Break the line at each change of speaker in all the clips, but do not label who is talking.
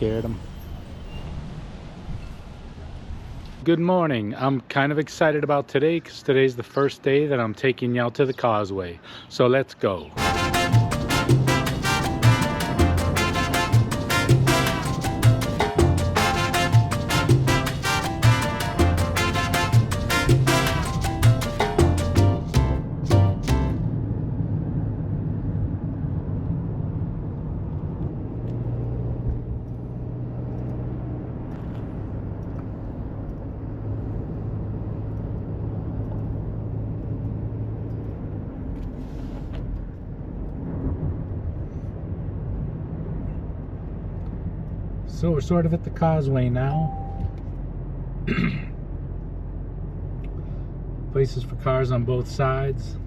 scared him. Good morning. I'm kind of excited about today because today's the first day that I'm taking you out to the causeway. So let's go. So we're sort of at the causeway now. Places for cars on both sides.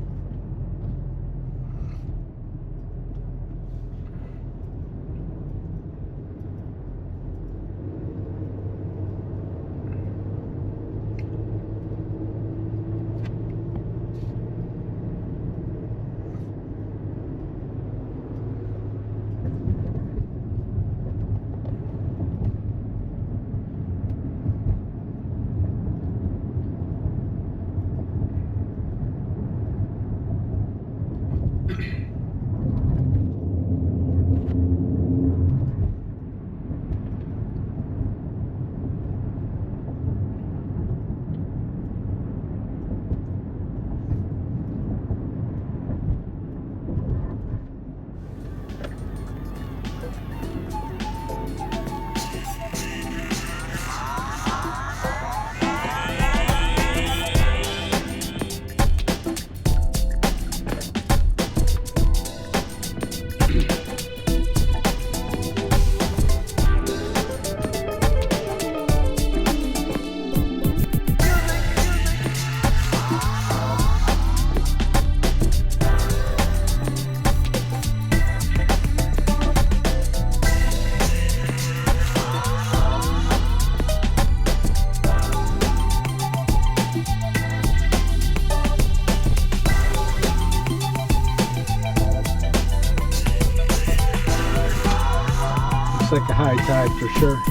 Like a high tide for sure.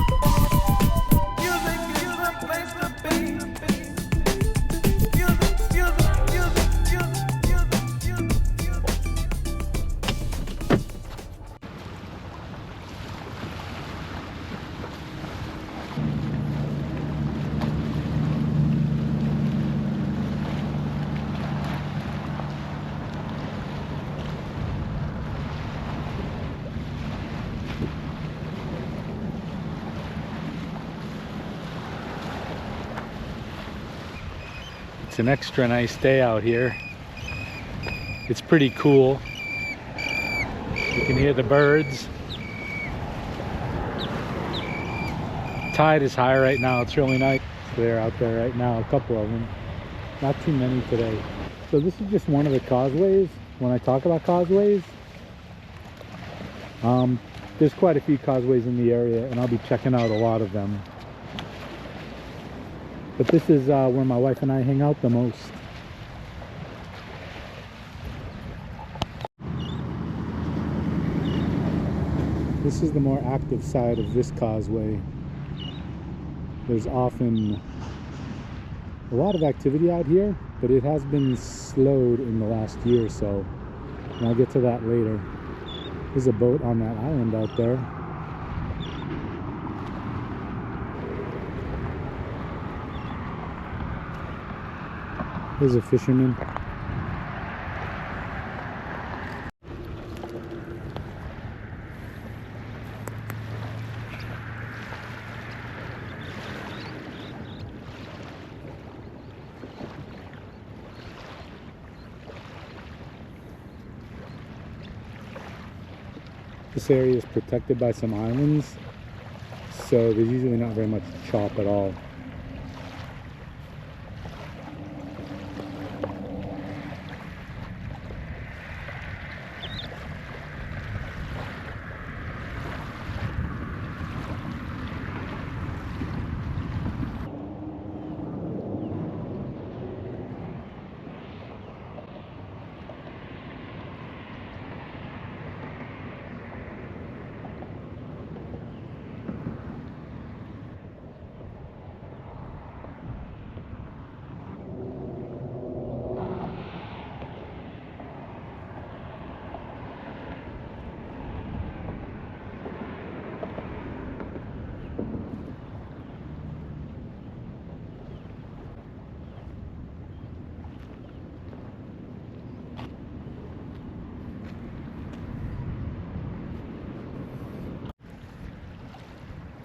It's an extra nice day out here. It's pretty cool. You can hear the birds. Tide is high right now. It's really nice. They're out there right now, a couple of them. Not too many today. So this is just one of the causeways. When I talk about causeways, there's quite a few causeways in the area, and I'll be checking out a lot of them. But this is where my wife and I hang out the most. This is the more active side of this causeway. There's often a lot of activity out here, but it has been slowed in the last year or so. And I'll get to that later. There's a boat on that island out there. There's a fisherman. This area is protected by some islands, so there's usually not very much chop at all.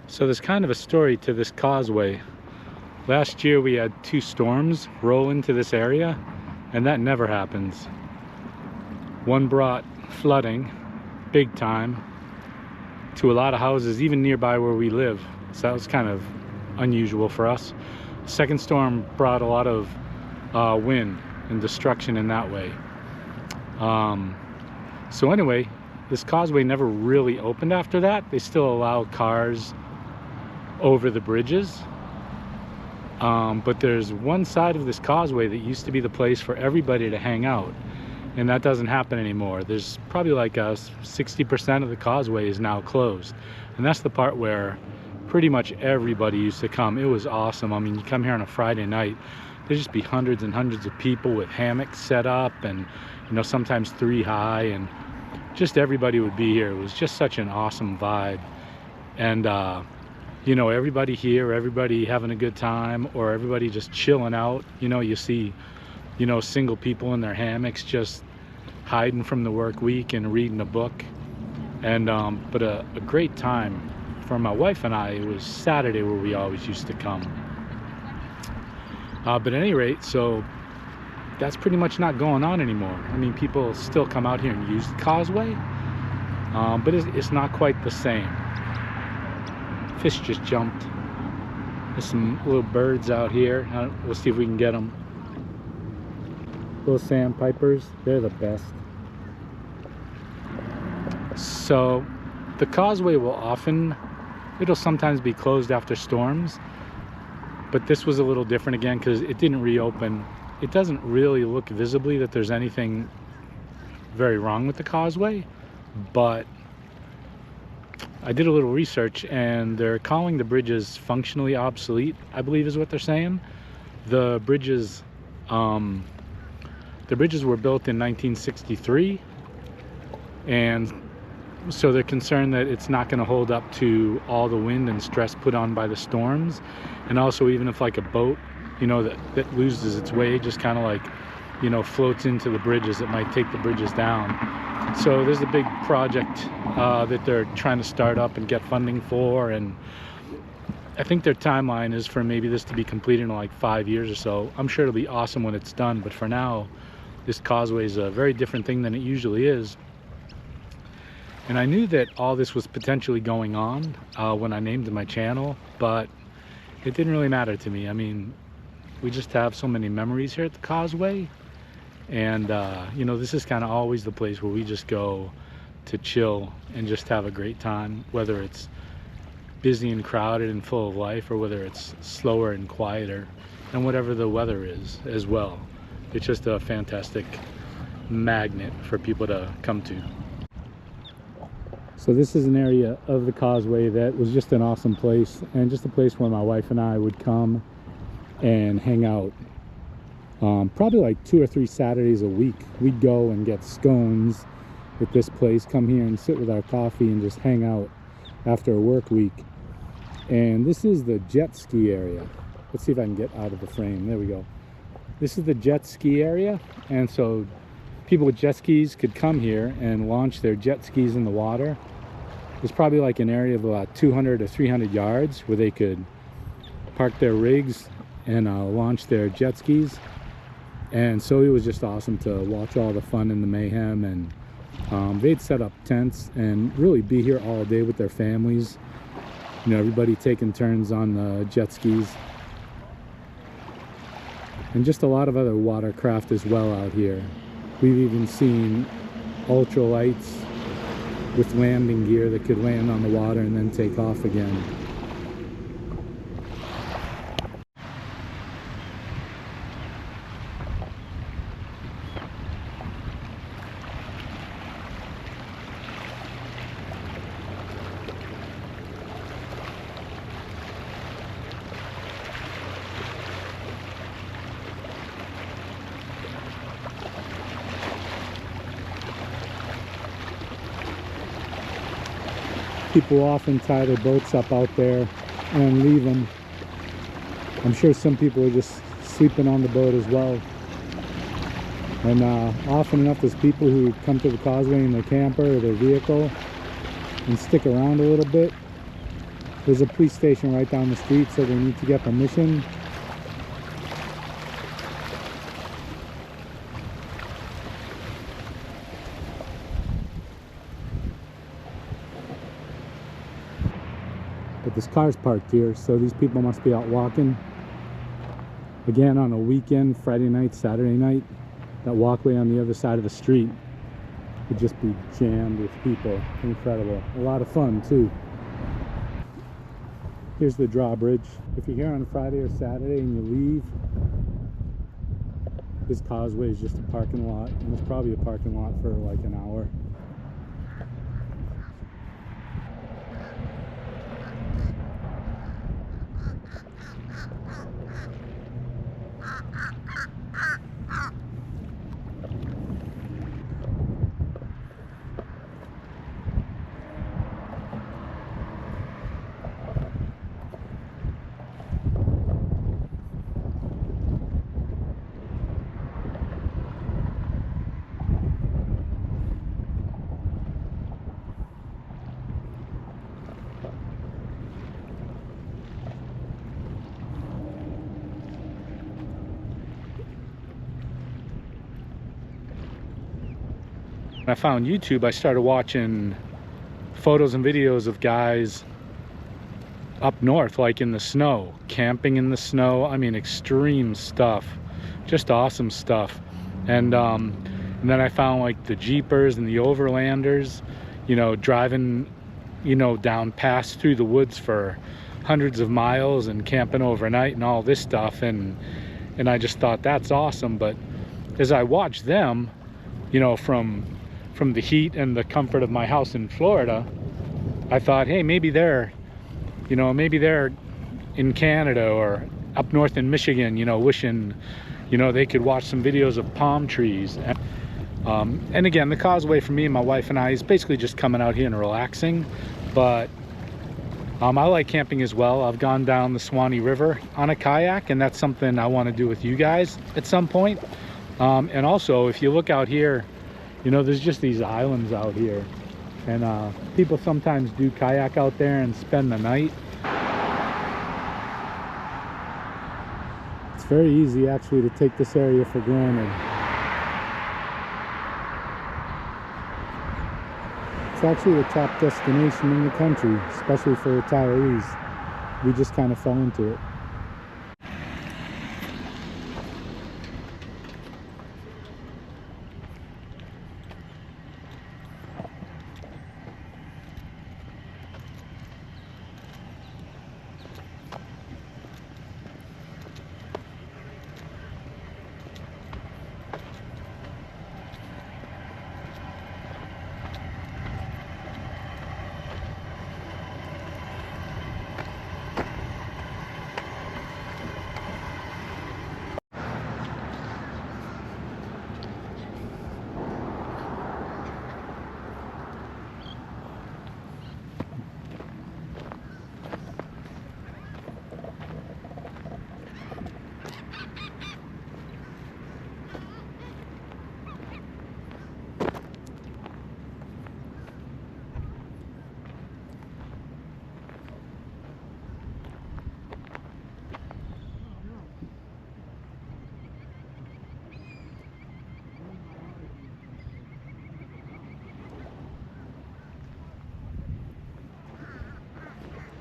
So there's kind of a story to this causeway. Last year we had 2 storms roll into this area, and that never happens. One brought flooding, big time, to a lot of houses, even nearby where we live. So that was kind of unusual for us. The second storm brought a lot of wind and destruction in that way. So anyway, this causeway never really opened after that. They still allow cars over the bridges. But there's one side of this causeway that used to be the place for everybody to hang out. And that doesn't happen anymore. There's probably like 60% of the causeway is now closed. And that's the part where pretty much everybody used to come. It was awesome. I mean, you come here on a Friday night, there'd just be hundreds and hundreds of people with hammocks set up, and you know, sometimes 3 high, and just everybody would be here. It was just such an awesome vibe. And you know, everybody here, everybody having a good time, or everybody just chilling out. You know, you see, you know, single people in their hammocks just hiding from the work week and reading a book. And but a great time for my wife and I. It was Saturday where we always used to come. But at any rate, so that's pretty much not going on anymore. I mean, people still come out here and use the causeway, but it's not quite the same. Fish just jumped. There's some little birds out here. We'll see if we can get them. Little sandpipers, they're the best. So the causeway it'll sometimes be closed after storms, but this was a little different again because it didn't reopen. It doesn't really look visibly that there's anything very wrong with the causeway, but I did a little research and they're calling the bridges functionally obsolete, I believe is what they're saying. The bridges were built in 1963, and so they're concerned that it's not going to hold up to all the wind and stress put on by the storms. And also, even if like a boat, you know, that loses its way, just kind of like, you know, floats into the bridges, it might take the bridges down. So there's a big project that they're trying to start up and get funding for, and I think their timeline is for maybe this to be completed in like 5 years or so. I'm sure it'll be awesome when it's done, but for now, this causeway is a very different thing than it usually is. And I knew that all this was potentially going on when I named my channel, but it didn't really matter to me. I mean, we just have so many memories here at the causeway, and you know, this is kind of always the place where we just go to chill and just have a great time, whether it's busy and crowded and full of life, or whether it's slower and quieter, and whatever the weather is as well. It's just a fantastic magnet for people to come to. So this is an area of the causeway that was just an awesome place, and just a place where my wife and I would come and hang out. Probably like 2 or 3 Saturdays a week. We'd go and get scones at this place, come here and sit with our coffee and just hang out after a work week. And this is the jet ski area. Let's see if I can get out of the frame. There we go. This is the jet ski area, and so people with jet skis could come here and launch their jet skis in the water. There's probably like an area of about 200 to 300 yards where they could park their rigs and launch their jet skis. And so it was just awesome to watch all the fun and the mayhem, and they'd set up tents and really be here all day with their families. You know, everybody taking turns on the jet skis, and just a lot of other watercraft as well out here. We've even seen ultralights with landing gear that could land on the water and then take off again. People often tie their boats up out there and leave them. I'm sure some people are just sleeping on the boat as well. And often enough there's people who come to the causeway in their camper or their vehicle and stick around a little bit. There's a police station right down the street, so they need to get permission. But this car's parked here, so these people must be out walking. Again, on a weekend, Friday night, Saturday night, that walkway on the other side of the street would just be jammed with people. Incredible. A lot of fun too. Here's the drawbridge. If you're here on Friday or Saturday and you leave, this causeway is just a parking lot, and it's probably a parking lot for like an hour. When I found YouTube, I started watching photos and videos of guys up north, like in the snow, camping in the snow. I mean, extreme stuff, just awesome stuff. And then I found like the Jeepers and the Overlanders, you know, driving, you know, down past through the woods for hundreds of miles and camping overnight and all this stuff. And I just thought that's awesome. But as I watched them, you know, from the heat and the comfort of my house in Florida, I thought, hey, maybe they're, you know, maybe they're in Canada or up north in Michigan, you know, wishing, you know, they could watch some videos of palm trees. And again, the causeway for me and my wife and I is basically just coming out here and relaxing. But I like camping as well. I've gone down the Swanee River on a kayak, and that's something I want to do with you guys at some point. And also, if you look out here, you know, there's just these islands out here, and people sometimes do kayak out there and spend the night. It's very easy actually to take this area for granted. It's actually the top destination in the country, especially for retirees. We just kind of fell into it.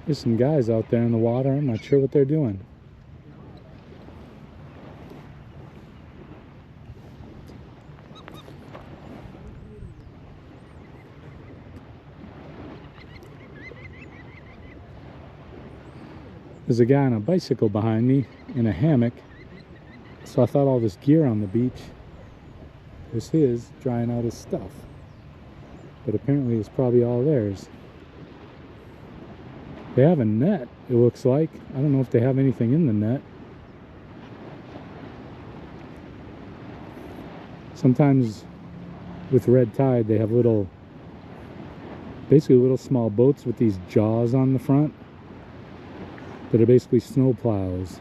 There's some guys out there in the water. I'm not sure what they're doing. There's a guy on a bicycle behind me in a hammock. So I thought all this gear on the beach was his, drying out his stuff. But apparently it's probably all theirs. They have a net, it looks like. I don't know if they have anything in the net. Sometimes with red tide they have little, basically little small boats with these jaws on the front that are basically snow plows.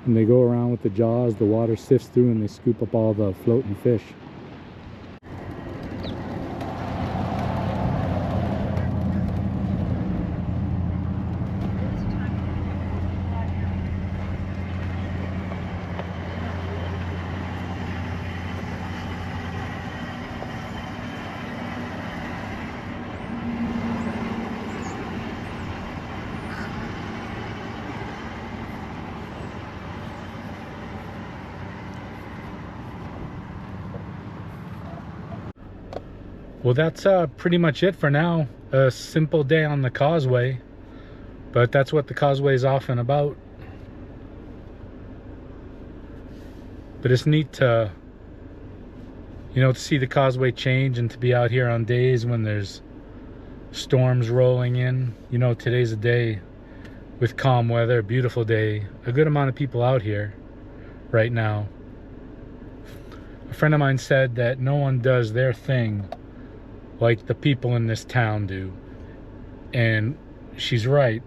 And they go around with the jaws, the water sifts through and they scoop up all the floating fish. Well, that's pretty much it for now. A simple day on the causeway, but that's what the causeway is often about. But it's neat to, you know, to see the causeway change and to be out here on days when there's storms rolling in. You know, today's a day with calm weather, beautiful day, a good amount of people out here right now. A friend of mine said that no one does their thing like the people in this town do, and she's right.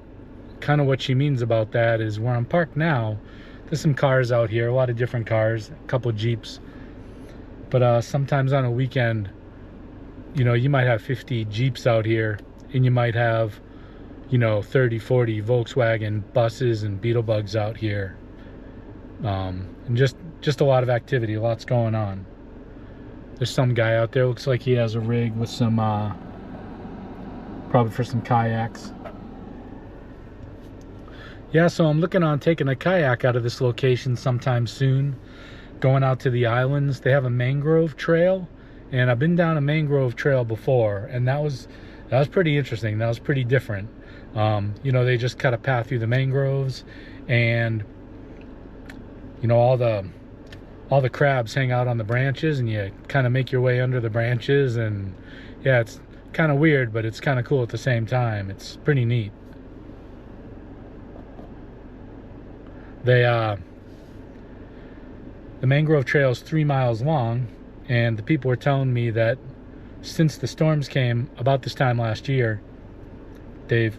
Kind of what she means about that is where I'm parked now, there's some cars out here, a lot of different cars, a couple Jeeps, but sometimes on a weekend, you know, you might have 50 Jeeps out here, and you might have, you know, 30, 40 Volkswagen buses and Beetlebugs out here. And just a lot of activity, lots going on. There's some guy out there, looks like he has a rig with some, probably for some kayaks. Yeah, so I'm looking on taking a kayak out of this location sometime soon, going out to the islands. They have a mangrove trail, and I've been down a mangrove trail before, and that was pretty interesting. That was pretty different. You know, they just cut a path through the mangroves, and you know, all the crabs hang out on the branches, and you kind of make your way under the branches, and yeah, it's kind of weird, but it's kind of cool at the same time. It's pretty neat. The mangrove trail is 3 miles long, and the people were telling me that since the storms came about this time last year, they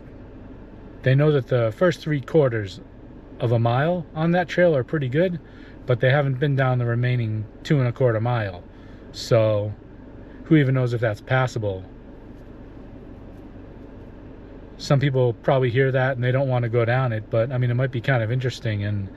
know that the first 3/4 of a mile on that trail are pretty good, but they haven't been down the remaining 2 1/4 mile. So who even knows if that's passable? Some people probably hear that and they don't want to go down it, but I mean, it might be kind of interesting. And